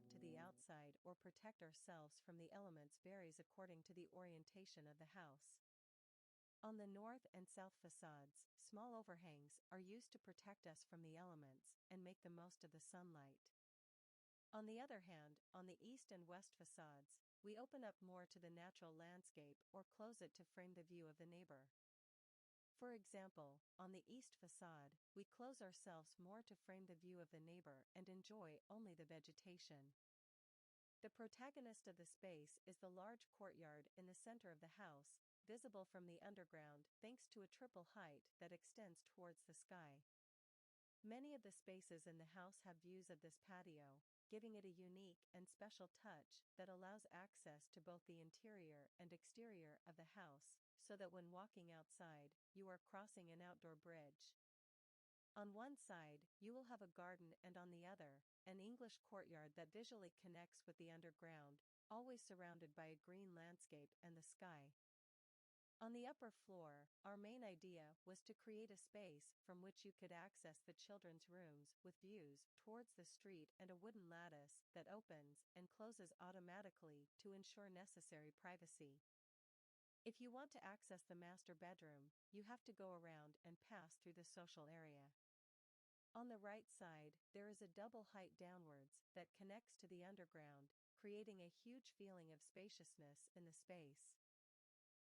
have to the outside or protect ourselves from the elements varies according to the orientation of the house. On the north and south facades, small overhangs are used to protect us from the elements and make the most of the sunlight. On the other hand, on the east and west facades, we open up more to the natural landscape or close it to frame the view of the neighbor. For example, on the east facade, we close ourselves more to frame the view of the neighbor and enjoy only the vegetation. The protagonist of the space is the large courtyard in the center of the house, visible from the underground thanks to a triple height that extends towards the sky. Many of the spaces in the house have views of this patio, giving it a unique and special touch that allows access to both the interior and exterior of the house, so that when walking outside, you are crossing an outdoor bridge. On one side, you will have a garden and on the other, an English courtyard that visually connects with the underground, always surrounded by a green landscape and the sky. On the upper floor, our main idea was to create a space from which you could access the children's rooms with views towards the street and a wooden lattice that opens and closes automatically to ensure necessary privacy. If you want to access the master bedroom, you have to go around and pass through the social area. On the right side, there is a double height downwards that connects to the underground, creating a huge feeling of spaciousness in the space.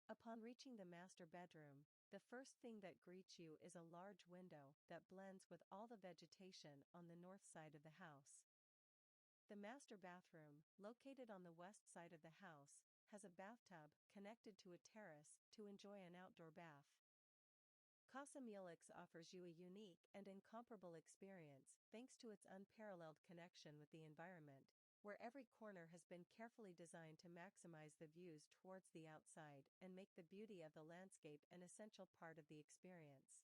Upon reaching the master bedroom, the first thing that greets you is a large window that blends with all the vegetation on the north side of the house. The master bathroom, located on the west side of the house, has a bathtub connected to a terrace to enjoy an outdoor bath. Casa Mulix offers you a unique and incomparable experience thanks to its unparalleled connection with the environment, where every corner has been carefully designed to maximize the views towards the outside and make the beauty of the landscape an essential part of the experience.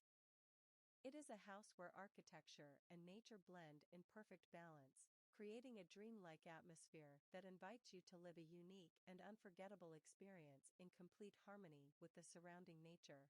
It is a house where architecture and nature blend in perfect balance, creating a dreamlike atmosphere that invites you to live a unique and unforgettable experience in complete harmony with the surrounding nature.